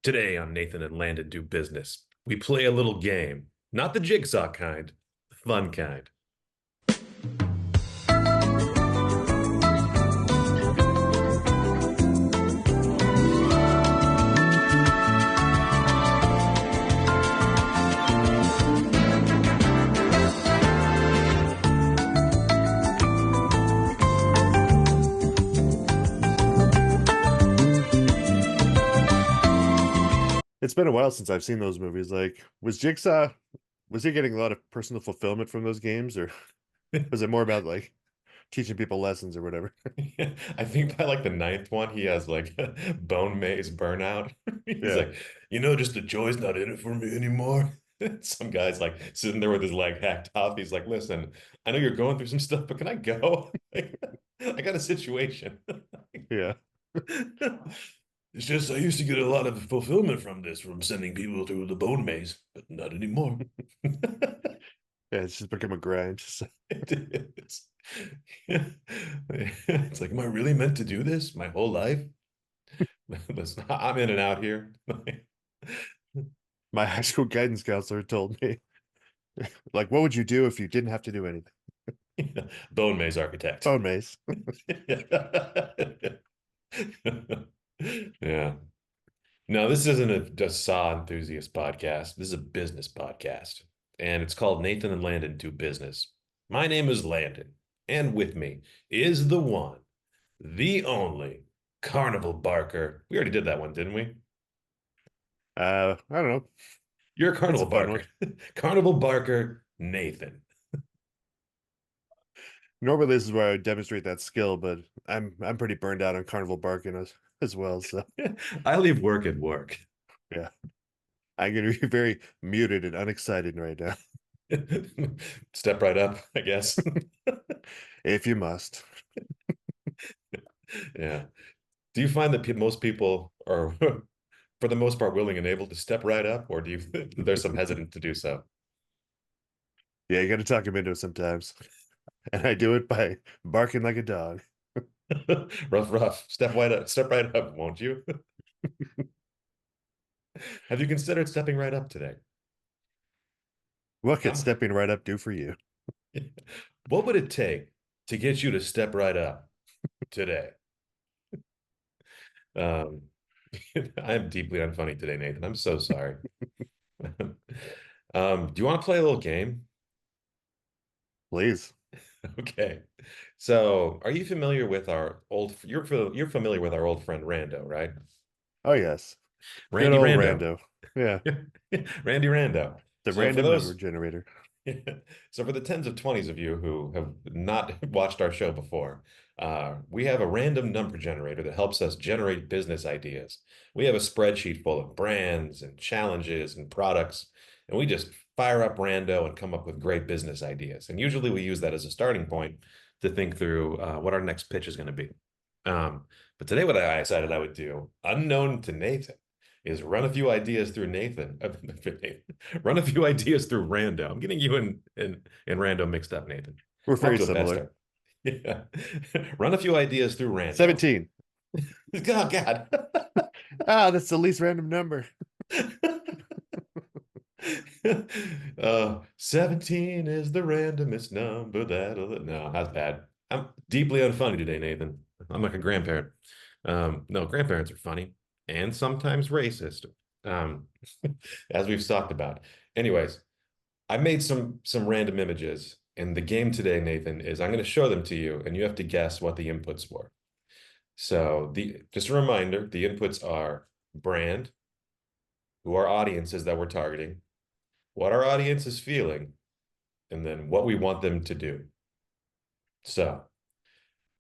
Today on Nathan and Landon Do Business, we play a little game. Not the jigsaw kind, the fun kind. It's been a while since I've seen those movies. Like, was he getting a lot of personal fulfillment from those games, or was it more about like teaching people lessons or whatever? I think by like the ninth one, he has like bone maze burnout. He's Yeah, like, just the joy's not in it for me anymore. Some guy's like sitting there with his leg hacked off. He's like, listen, I know you're going through some stuff, but can I go? I got a situation. yeah. It's just I used to get a lot of fulfillment from this, from sending people through the bone maze, but not anymore. Yeah, it's just become a grind. So, It is. It's like, am I really meant to do this my whole life? Listen, I'm in and out here. my high school guidance counselor told me, like, what would you do if you didn't have to do anything? Bone maze architect. Phone maze. Yeah. No, this isn't just saw enthusiast podcast. This is a business podcast, and it's called Nathan and Landon Do Business. My name is Landon, and with me is the one, the only Carnival Barker. We already did that one, didn't we? I don't know. You're That's a Carnival fun one. Barker. Carnival Barker Nathan. Normally, this is where I would demonstrate that skill, but I'm pretty burned out on carnival barking as well. So I leave work at work. yeah, I'm gonna be very muted and unexcited right now. Step right up, I guess. If you must. Yeah. Do you find that most people are, for the most part, willing and able to step right up, or do you there's some hesitant to do so? Yeah, you got to talk him into it sometimes. And I do it by barking like a dog. Rough, rough. Step right up, won't you? Have you considered stepping right up today? What could Um, stepping right up do for you? what would it take to get you to step right up today? Um, I am deeply unfunny today, Nathan. I'm so sorry. Do you want to play a little game? Please. Okay. So, are you familiar with our old, you're familiar with our old friend Rando, right? Oh, yes. Good Randy old Rando. Rando. Yeah. Randy Rando. The So for random number those, generator. so for the tens of twenties of you who have not watched our show before, we have a random number generator that helps us generate business ideas. We have a spreadsheet full of brands and challenges and products, and we just fire up Rando and come up with great business ideas. And usually we use that as a starting point to think through what our next pitch is going to be. But today, what I decided I would do, unknown to Nathan, is run a few ideas through Nathan. Run a few ideas through Rando. I'm getting you and Rando mixed up, Nathan. We're We're off very to a bad similar. start. Yeah. Run a few ideas through Rando. 17. Oh, God. Ah, that's the least random number. 17 is the randomest number no, that's bad. I'm deeply unfunny today, Nathan. I'm like a grandparent. No, grandparents are funny and sometimes racist. Um, as we've talked about. Anyways, I made some random images, and the game today, Nathan, is I'm going to show them to you, and you have to guess what the inputs were. So the just a reminder, the inputs are brand, who our audience is that we're targeting, what our audience is feeling, and then what we want them to do. So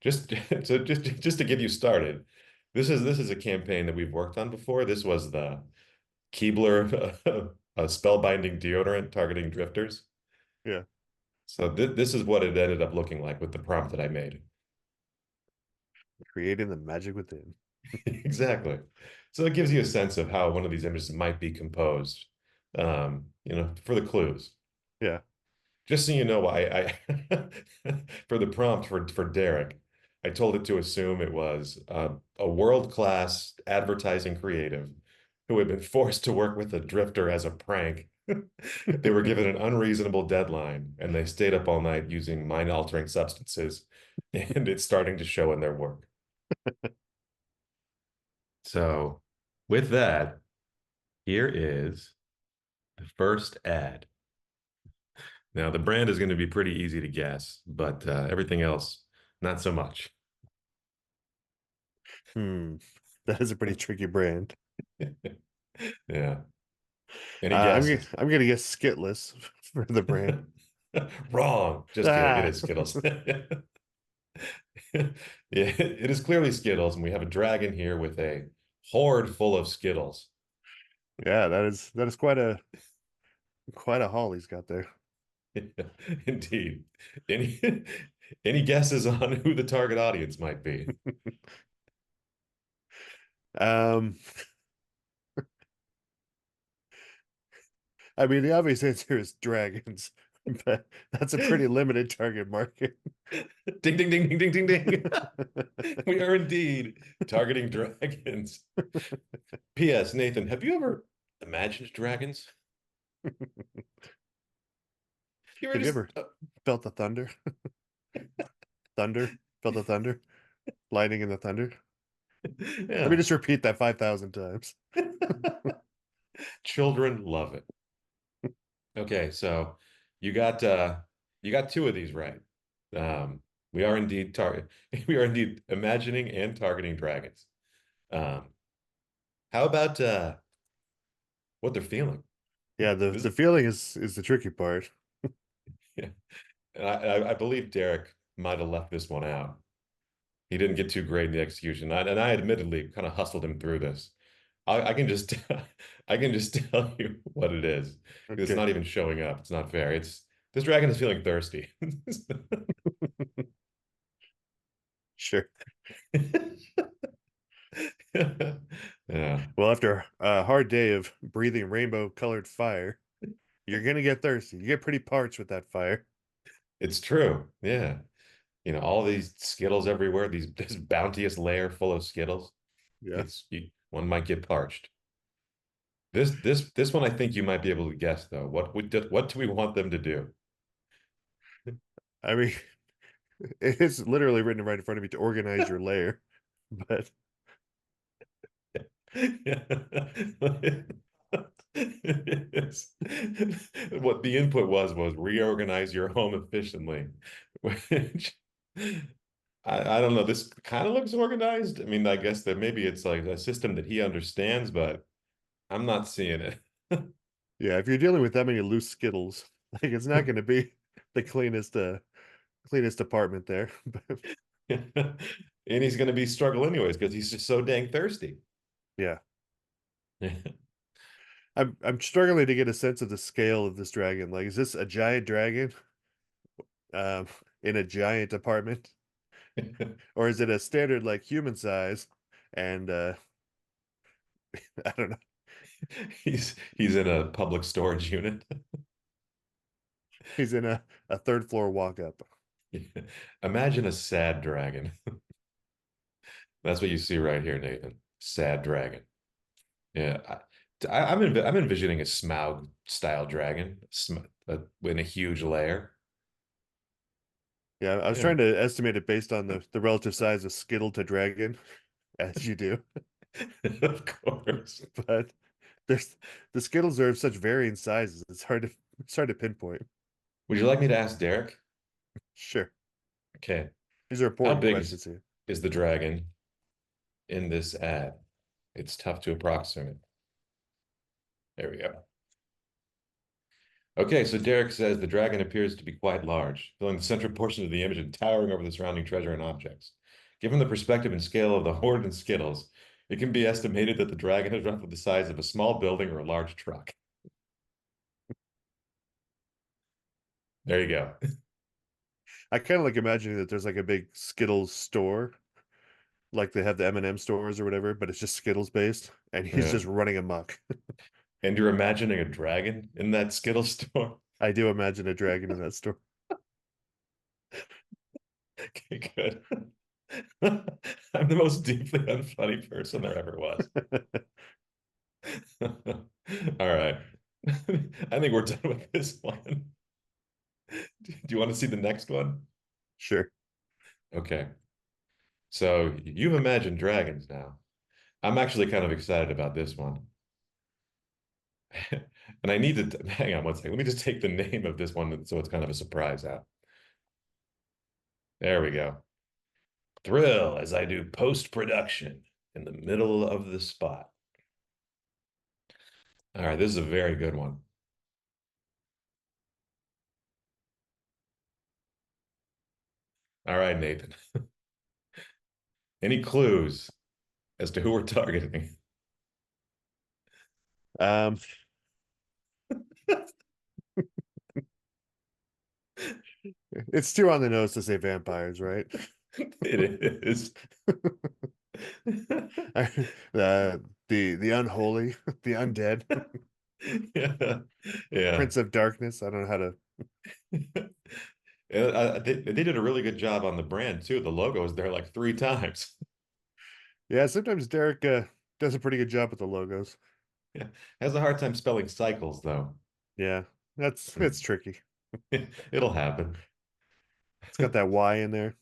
just just to get you started, this is a campaign that we've worked on before. This was the Keebler spellbinding deodorant targeting drifters. Yeah. So this is what it ended up looking like with the prompt that I made. Creating the magic within. Exactly. So it gives you a sense of how one of these images might be composed, for the clues. Yeah. Just so you know why for the prompt for Derick, I told it to assume it was a world-class advertising creative who had been forced to work with a drifter as a prank. They were given an unreasonable deadline and they stayed up all night using mind-altering substances, and it's starting to show in their work. So, with that, here is the first ad. Now, the brand is going to be pretty easy to guess, but everything else, not so much. Hmm. That is a pretty tricky brand. Yeah. Any guesses? I'm gonna guess Skitless for the brand. Wrong. Just kidding. It Ah, is Skittles. Yeah, it is clearly Skittles, and we have a dragon here with a hoard full of Skittles. yeah, that is quite a haul he's got there. Indeed. Any any guesses on who the target audience might be? Um, I mean, the obvious answer is dragons, but that's a pretty limited target market. Ding, ding, ding, ding, ding, ding, ding. We are indeed targeting dragons. P.S. Nathan, have you ever imagined dragons? You ever Have you just ever felt the thunder? Thunder? Felt the thunder? Lightning in the thunder? Let me yeah. just repeat that 5,000 times. Children love it. Okay, so you got you got two of these right. We are indeed target we are indeed imagining and targeting dragons. Um, how about what they're feeling? Yeah, This the feeling is the tricky part. yeah. And I believe Derek might have left this one out. He didn't get too great in the execution. And I admittedly kind of hustled him through this. I can just I can just tell you what it is. It's Okay, not even showing up. It's not fair. It's this dragon is feeling thirsty. sure. Yeah, Well, after a hard day of breathing rainbow colored fire, you're gonna get thirsty. You get pretty parched with that fire. it's true. Yeah. All these Skittles everywhere, this bounteous layer full of Skittles. Yeah. One might get parched. This one I think you might be able to guess though. What do we want them to do? I mean, it's literally written right in front of you to organize your layer. But It's- What the input was reorganize your home efficiently, which I don't know. This kind of looks organized. I mean, I guess that maybe it's like a system that he understands, but I'm not seeing it. yeah, if you're dealing with that many loose Skittles, like it's not gonna be the cleanest department there. But And he's going to be struggle anyways because he's just so dang thirsty. yeah. I'm struggling to get a sense of the scale of this dragon. Like, is this a giant dragon um in a giant apartment? Or is it a standard like human size? And I don't know. He's in a public storage unit. He's in a third floor walk up. Imagine a sad dragon. That's what you see right here, Nathan. Sad dragon. Yeah, I'm envisioning a Smaug style dragon, in a huge layer. Yeah, I was Yeah, trying to estimate it based on the relative size of Skittle to dragon, as you do. of course. But there's the Skittles are of such varying sizes. It's hard to pinpoint. Would you like me to ask Derek? Sure. Okay, These are how important big questions here. is the dragon in this ad? It's tough to approximate. There we go. Okay, so Derek says the dragon appears to be quite large, filling the central portion of the image and towering over the surrounding treasure and objects. Given the perspective and scale of the hoard and Skittles, it can be estimated that the dragon is roughly the size of a small building or a large truck. There you go. I kind of like imagining that there's like a big Skittles store, like they have the M&M stores or whatever, but it's just Skittles based, and he's Yeah. just running amok. And you're imagining a dragon in that Skittle store? I do imagine a dragon in that store. Okay, good. I'm the most deeply unfunny person there ever was. All right. I think we're done with this one. Do you want to see the next one? Sure. Okay. So you've imagined dragons now. I'm actually kind of excited about this one. And I need to hang on one second. Let me just take the name of this one so it's kind of a surprise out. There we go. Thrill as I do post-production in the middle of the spot. All right, this is a very good one. All right, Nathan. Any clues as to who we're targeting? Um, it's too on the nose to say vampires, right? It is. The unholy, the undead, Yeah. Yeah. Prince of Darkness. I don't know how to. And they did a really good job on the brand too. The logo is there like three times. Yeah, sometimes Derek does a pretty good job with the logos. Yeah. Has a hard time spelling cycles though. Yeah, that's tricky. It'll happen. It's got that Y in there.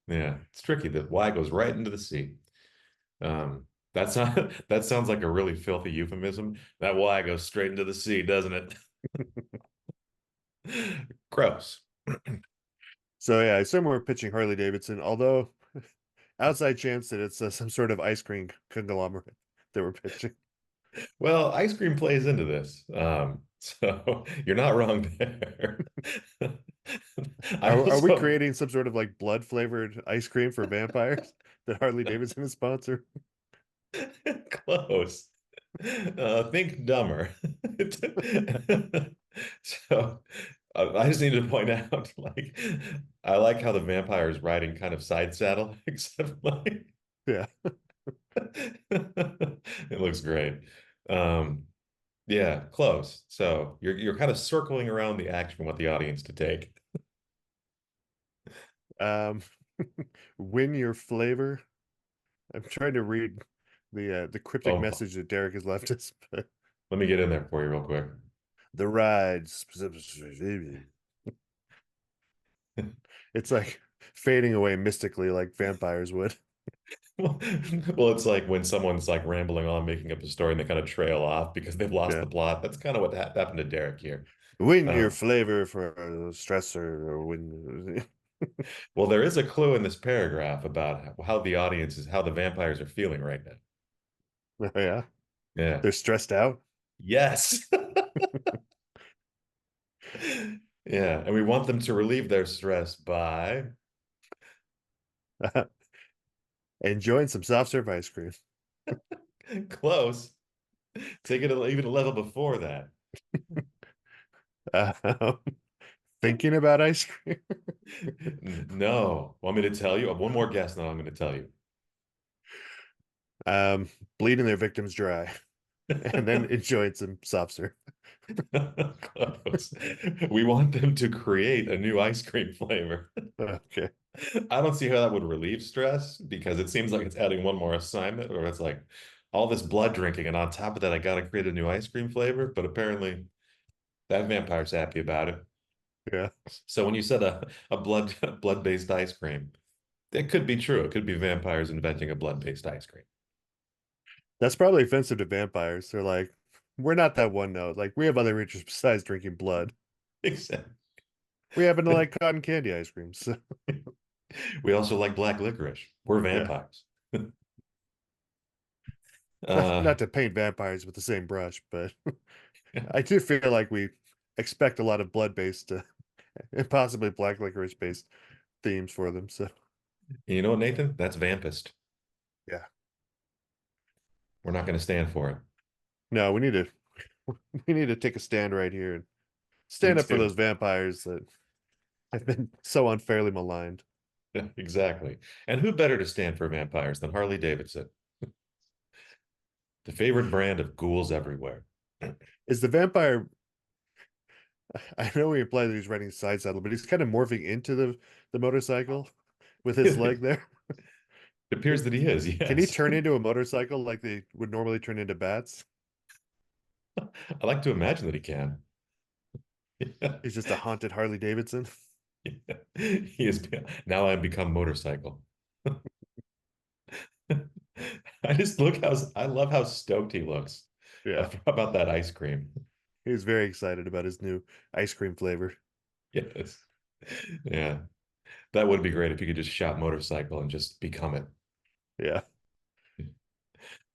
Yeah, it's tricky. The Y goes right into the C. That's not that sounds like a really filthy euphemism. That Y goes straight into the sea, doesn't it? Gross. So yeah, I assume we're pitching Harley Davidson, although outside chance that it's some sort of ice cream conglomerate that we're pitching. Well, ice cream plays into this. So you're not wrong there. I Are we also creating some sort of like blood flavored ice cream for vampires that Harley Davidson is sponsor? close. Think dumber. So I just need to point out, like, I like how the vampire is riding kind of side saddle, except like Yeah. it looks great. Um, yeah, close. So you're kind of circling around the action we want the audience to take. Um, win your flavor. I'm trying to read the cryptic Oh, message that Derek has left us, but let me get in there for you real quick. the rides. It's like fading away mystically like vampires would. Well, well, it's like when someone's like rambling on, making up a story, and they kind of trail off because they've lost Yeah. the plot. That's kind of what happened to Derek here. Win your Um, flavor for a stressor or win. well, there is a clue in this paragraph about how the audience is, how the vampires are feeling right now. Oh, yeah. Yeah. They're stressed out. Yes. Yeah. And we want them to relieve their stress by Enjoying some soft serve ice cream. close. Take it even a level before that. Um, thinking about ice cream. No. Want me to tell you? One more guess, and then I'm going to tell you. Um, bleeding their victims dry. And then enjoying some soft serve. Close. We want them to create a new ice cream flavor. Okay. I don't see how that would relieve stress because it seems like it's adding one more assignment, or it's like all this blood drinking, and on top of that, I got to create a new ice cream flavor. But apparently, that vampire's happy about it. Yeah. So when you said a blood-based ice cream, it could be true. It could be vampires inventing a blood-based ice cream. That's probably offensive to vampires. They're like, we're not that one note. Like, we have other interests besides drinking blood. Except We happen to like cotton candy ice creams. So, we also like black licorice. We're yeah. vampires. Not Uh, to paint vampires with the same brush, but I do feel like we expect a lot of blood based and possibly black licorice based themes for them. So, you know what, Nathan? That's vampist. yeah. We're not going to stand for it. No, we need to take a stand right here and We stand up for do. those vampires that have been so unfairly maligned. Exactly. And who better to stand for vampires than Harley Davidson, the favorite brand of ghouls everywhere? Is the vampire I know we implied that he's riding side saddle, but he's kind of morphing into the motorcycle with his leg It there. appears that he is, Can he yes. turn into a motorcycle like they would normally turn into bats? I like to imagine that he can. He's just a haunted Harley Davidson. He is now I've become motorcycle. I just look how I love how stoked he looks Yeah, about that ice cream. he was very excited about his new ice cream flavor. Yes. Yeah. That would be great if you could just shout motorcycle and just become it. Yeah,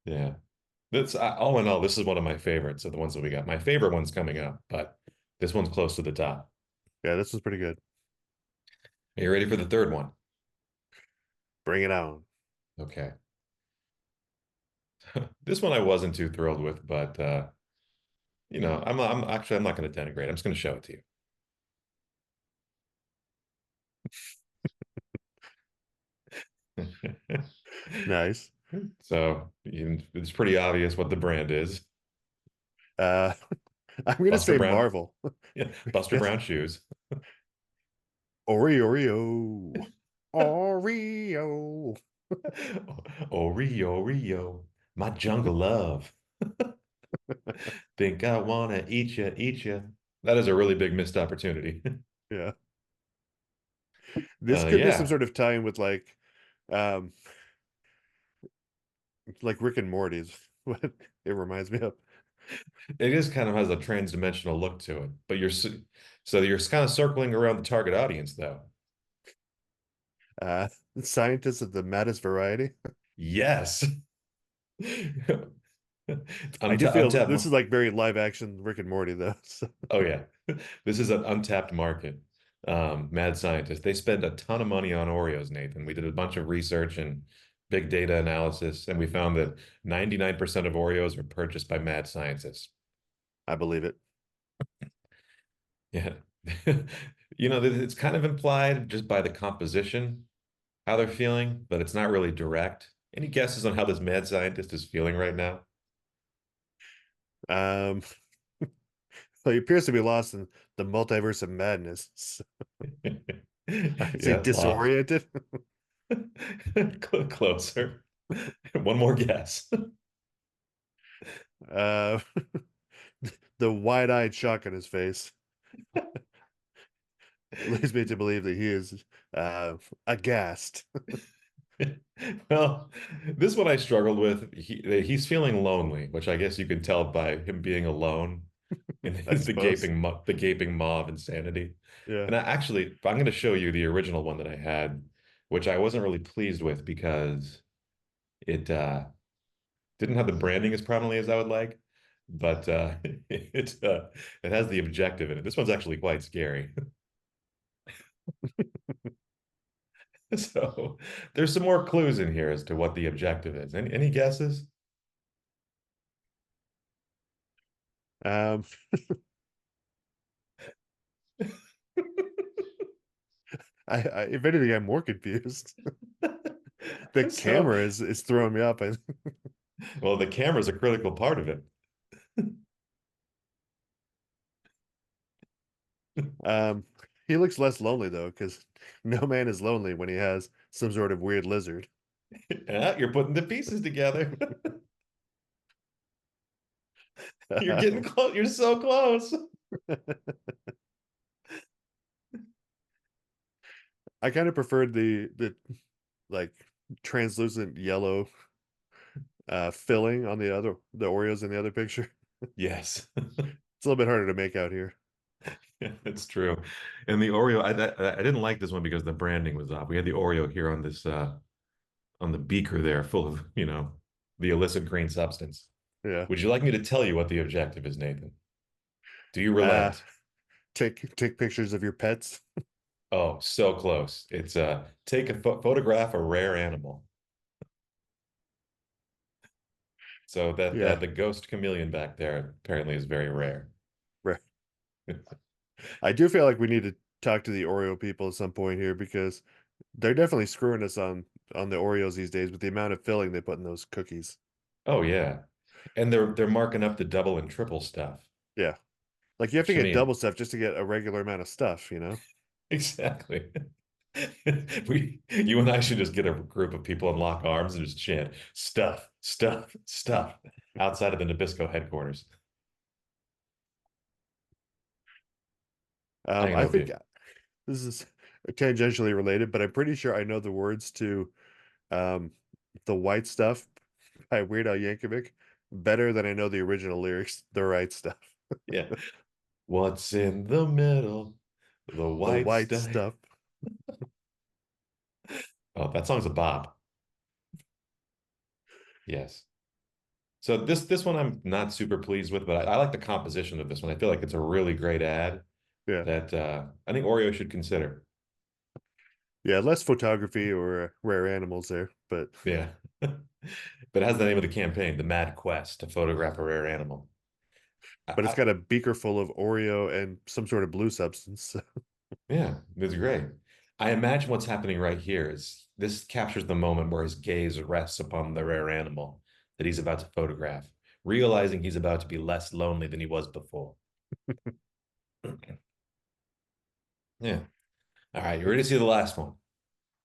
Yeah. That's all in all, this is one of my favorites of the ones that we got. My favorite one's coming up, but this one's close to the top. yeah, this was pretty good. Are you ready for the third one? Bring it on. Okay. This one I wasn't too thrilled with, but I'm not going to denigrate. I'm just going to show it to you. Nice. So it's pretty obvious what the brand is. Uh, I'm gonna Buster say Brown, Marvel yeah, Buster because Brown shoes. Oreo, Oreo. Oreo, Oreo, my jungle love. Think I wanna eat you, eat you. That is a really big missed opportunity. Yeah, this could be some Yeah, sort of tie-in with um, like Rick and Morty's. What it reminds me of. it is kind of has a trans-dimensional look to it, but so you're kind of circling around the target audience though. Uh, Scientists of the maddest variety. Yes. I do feel Untapped. this is like very live action Rick and Morty though. So, Oh yeah, this is an untapped market. Mad scientists. They spend a ton of money on Oreos, Nathan. We did a bunch of research and big data analysis, and we found that 99% of Oreos are purchased by mad scientists. I believe it. Yeah. It's kind of implied just by the composition, how they're feeling, but it's not really direct. Any guesses on how this mad scientist is feeling right now? Um, well, he appears to be lost in the multiverse of madness. So I'd say Yeah, lost. disoriented. Closer. One more guess. Uh, the wide-eyed shock on his face leads me to believe that he is aghast. Well, this one I struggled with. He's feeling lonely, which I guess you can tell by him being alone in I the suppose. the gaping maw of insanity. Yeah. And I'm going to show you the original one that I had, which I wasn't really pleased with because it didn't have the branding as prominently as I would like, but it has the objective in it. This one's actually quite scary. So there's some more clues in here as to what the objective is. Any guesses? Um, if anything, I'm more confused. The So, camera is throwing me off. well, the camera's a critical part of it. Um, he looks less lonely though, because no man is lonely when he has some sort of weird lizard. Yeah, you're putting the pieces together. You're getting close. You're so close. I kind of preferred the like translucent yellow filling on the Oreos in the other picture. Yes, It's a little bit harder to make out here. it's true. And the Oreo, I didn't like this one because the branding was off. We had the Oreo here on this on the beaker there, full of the illicit green substance. Yeah. Would you like me to tell you what the objective is, Nathan? Do you Uh relent? take pictures of your pets. Oh, so close. It's take a photograph a rare animal. So that Yeah. the ghost chameleon back there apparently is very rare. Right. I do feel like we need to talk to the Oreo people at some point here because they're definitely screwing us on the Oreos these days with the amount of filling they put in those cookies. Oh yeah. And they're marking up the double and triple stuff, Yeah. Like you have to which I get mean, double stuff just to get a regular amount of stuff, you know? exactly. You and I should just get a group of people and lock arms and just chant stuff, stuff, stuff outside of the Nabisco headquarters. I can I help think you. this is tangentially related, but I'm pretty sure I know the words to um, "The White Stuff" by Weird Al Yankovic better than I know the original lyrics, "The Right Stuff." Yeah. What's in the middle? The The white white stuff. stuff. Oh, that song's a bop. Yes. So this one I'm not super pleased with, but I like the composition of this one. I feel like it's a really great ad Yeah. that I think Oreo should consider. Yeah, less photography or rare animals there, but Yeah. But it has the name of the campaign, The Mad Quest to Photograph a Rare Animal. it's I, got a beaker full of Oreo and some sort of blue substance. yeah, it's great. I imagine what's happening right here is this captures the moment where his gaze rests upon the rare animal that he's about to photograph, realizing he's about to be less lonely than he was before. Yeah. All right, you ready to see the last one?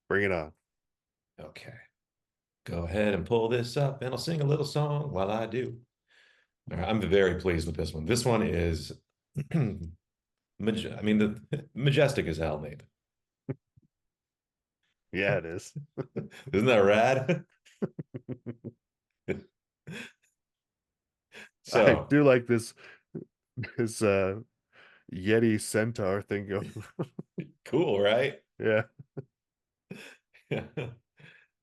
Bring it on. Okay. Go ahead and pull this up, and I'll sing a little song while I do. All right, I'm very pleased with this one. This one is, I mean, the majestic as hell, Nathan. Yeah, it is. Isn't that rad? I So do like this Yeti centaur thing going. cool, right? Yeah,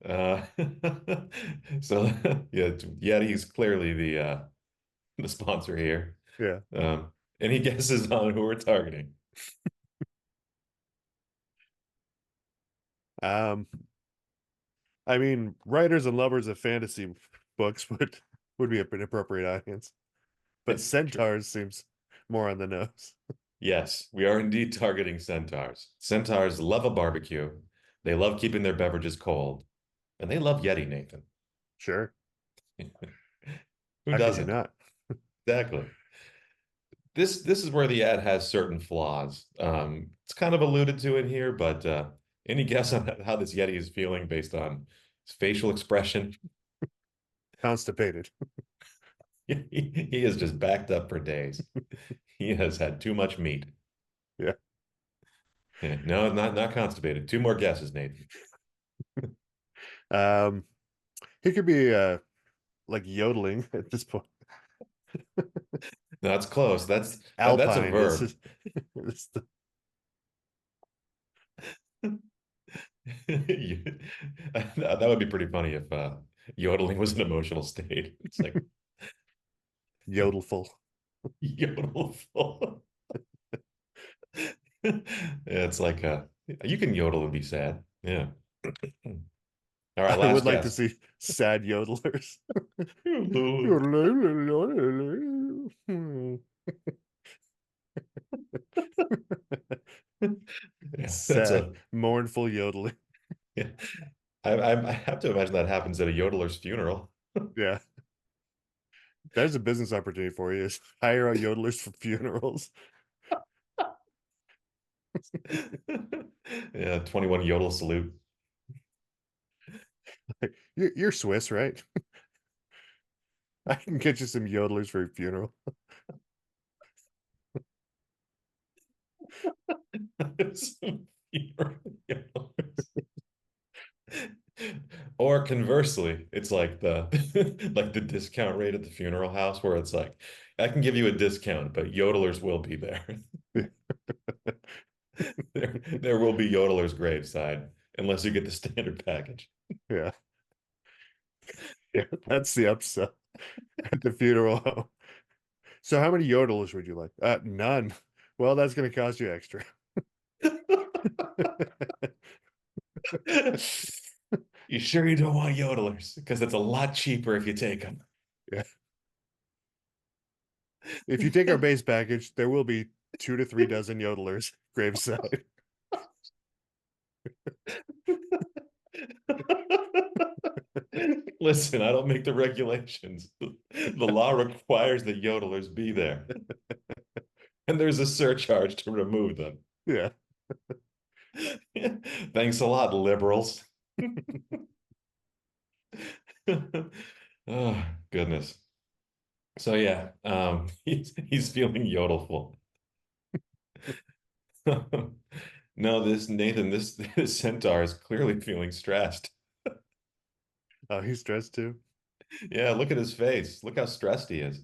Uh, so yeah, Yeti's clearly the sponsor here. yeah. Any guesses on who we're targeting? Um, I mean, writers and lovers of fantasy books would be an appropriate audience, but centaurs seems more on the nose. Yes, we are indeed targeting centaurs. Centaurs love a barbecue. They love keeping their beverages cold, and they love Yeti, Nathan. Sure. Who How could you doesn't? not? Exactly. This is where the ad has certain flaws. It's kind of alluded to in here, but any guess on how this Yeti is feeling based on his facial expression? Constipated. He is just backed up for days. He has had too much meat. Yeah. Yeah, no, not constipated. Two more guesses, Nathan. Um, he could be like yodeling at this point. No, that's close. That's a Alpine is verb. is the That would be pretty funny if yodeling was an emotional state. It's like yodelful. yodelful. Yeah, it's like you can yodel and be sad. Yeah. All right, I would last like to guess. see sad yodelers. Yeah, that's Sad, a mournful yodeling. yeah. I have to imagine that happens at a yodeler's funeral. Yeah, there's a business opportunity for you. Is hire out yodelers for funerals. Yeah, 21 yodel salute. You're Swiss, right? I can get you some yodelers for your funeral. Some funeral yodelers. Or conversely, it's like the like the discount rate at the funeral house where it's like, I can give you a discount, but yodelers will be there. There will be yodelers graveside unless you get the standard package. Yeah, yeah, that's the upsell at the funeral home. So, how many yodelers would you like? None. Well, that's going to cost you extra. You sure you don't want yodelers? Because it's a lot cheaper if you take them. Yeah. If you take our base package, there will be 2 to 3 dozen yodelers graveside. Listen, I don't make the regulations. The law requires that yodelers be there, and there's a surcharge to remove them. Yeah. Thanks a lot, liberals. Oh, goodness. So yeah, he's feeling yodelful. No, this Nathan, this centaur is clearly feeling stressed. Oh, he's stressed too. Yeah, look at his face. Look how stressed he is.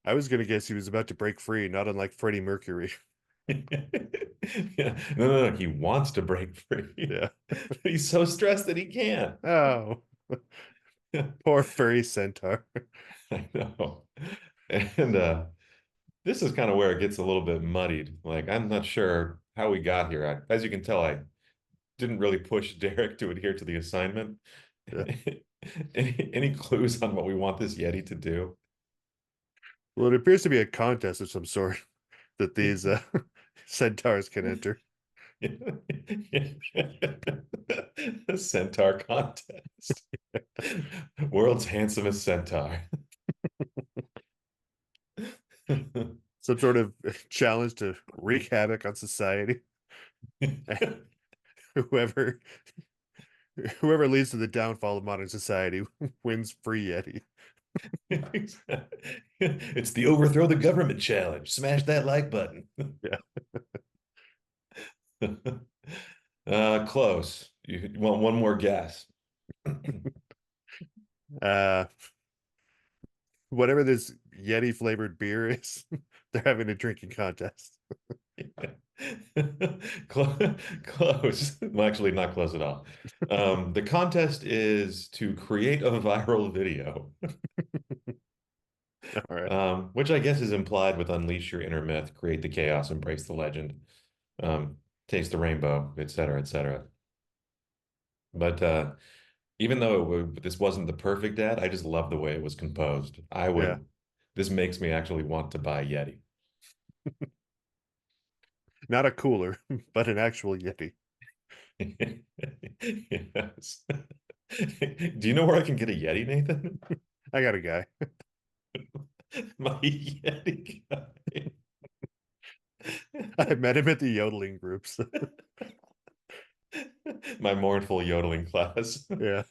I was gonna guess he was about to break free, not unlike Freddie Mercury. Yeah. No. He wants to break free. Yeah. But he's so stressed that he can't. Oh, poor furry centaur. I know. And this is kind of where it gets a little bit muddied. Like, I'm not sure how we got here. As you can tell, I didn't really push Derek to adhere to the assignment. Yeah. Any clues on what we want this Yeti to do? Well, it appears to be a contest of some sort that these centaurs can enter. A centaur contest. World's handsomest centaur. Some sort of challenge to wreak havoc on society. Whoever whoever leads to the downfall of modern society wins free Yeti. It's the overthrow the government challenge. Smash that like button. Yeah. Close. You want one more guess? Uh, whatever this Yeti flavored beer is, they're having a drinking contest. Close. Well, actually, not close at all. The contest is to create a viral video, All right. which I guess is implied with unleash your inner myth, create the chaos, embrace the legend, taste the rainbow, etc., etc. But even though this wasn't the perfect ad, I just love the way it was composed. Yeah. This makes me actually want to buy Yeti. Not a cooler, but an actual Yeti. Yes. Do you know where I can get a Yeti, Nathan? I got a guy. My Yeti guy. I met him at the yodeling groups. My mournful yodeling class. Yeah.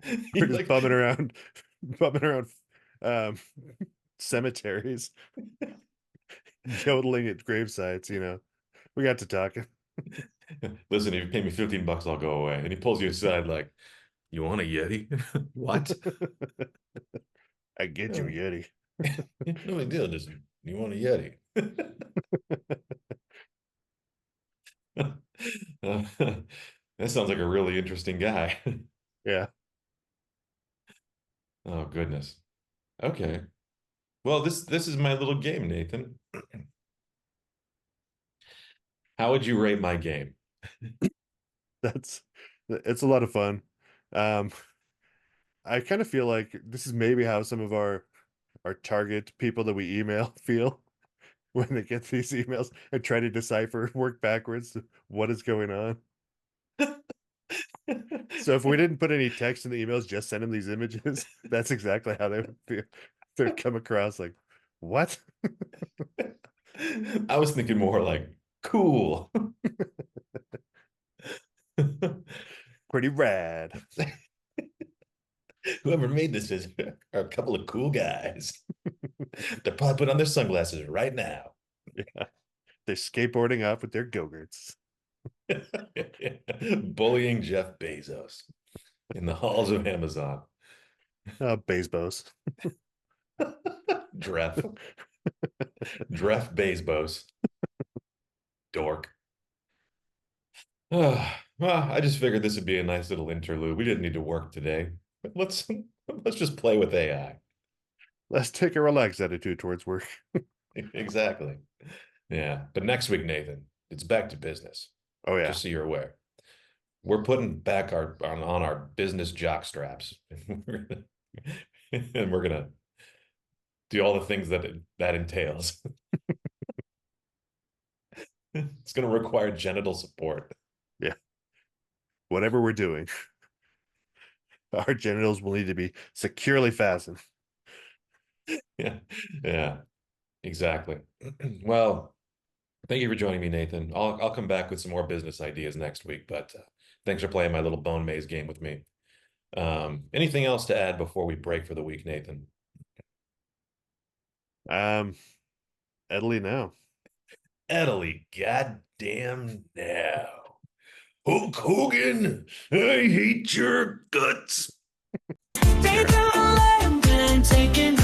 He We're just like bumming around um, cemeteries, yodeling at grave sites. We got to talking. listen, if you pay me $15, I'll go away. And he pulls you aside like, you want a Yeti? What? I get you, No, Yeti. no big deal. Just you want a Yeti? That sounds like a really interesting guy. Yeah. Oh goodness. Okay. Well, this is my little game, Nathan. How would you rate my game? That's it's a lot of fun. Um, I kind of feel like this is maybe how some of our target people that we email feel when they get these emails and try to decipher, work backwards what is going on. So if we didn't put any text in the emails, just send them these images, that's exactly how they would feel. They'd come across like, what? I was thinking more like cool. Pretty rad. Whoever made this is are a couple of cool guys. They're probably putting on their sunglasses right now. Yeah. They're skateboarding off with their go-gurts. Bullying Jeff Bezos in the halls of Amazon. Bezos. Dreff. Dreff Bezos. Dork. Well, I just figured this would be a nice little interlude. We didn't need to work today. But let's just play with AI. Let's take a relaxed attitude towards work. Exactly. Yeah. But next week, Nathan, it's back to business. Oh yeah. Just so you're aware. We're putting back on our business jock straps. And we're gonna do all the things that entails. It's gonna require genital support. Yeah. Whatever we're doing, our genitals will need to be securely fastened. Yeah. Yeah, exactly. Well, thank you for joining me, Nathan. I'll come back with some more business ideas next week, but thanks for playing my little bone maze game with me. Anything else to add before we break for the week, Nathan? Um, Italy now. Italy, goddamn now. Hulk Hogan, I hate your guts. Take on Landon, taking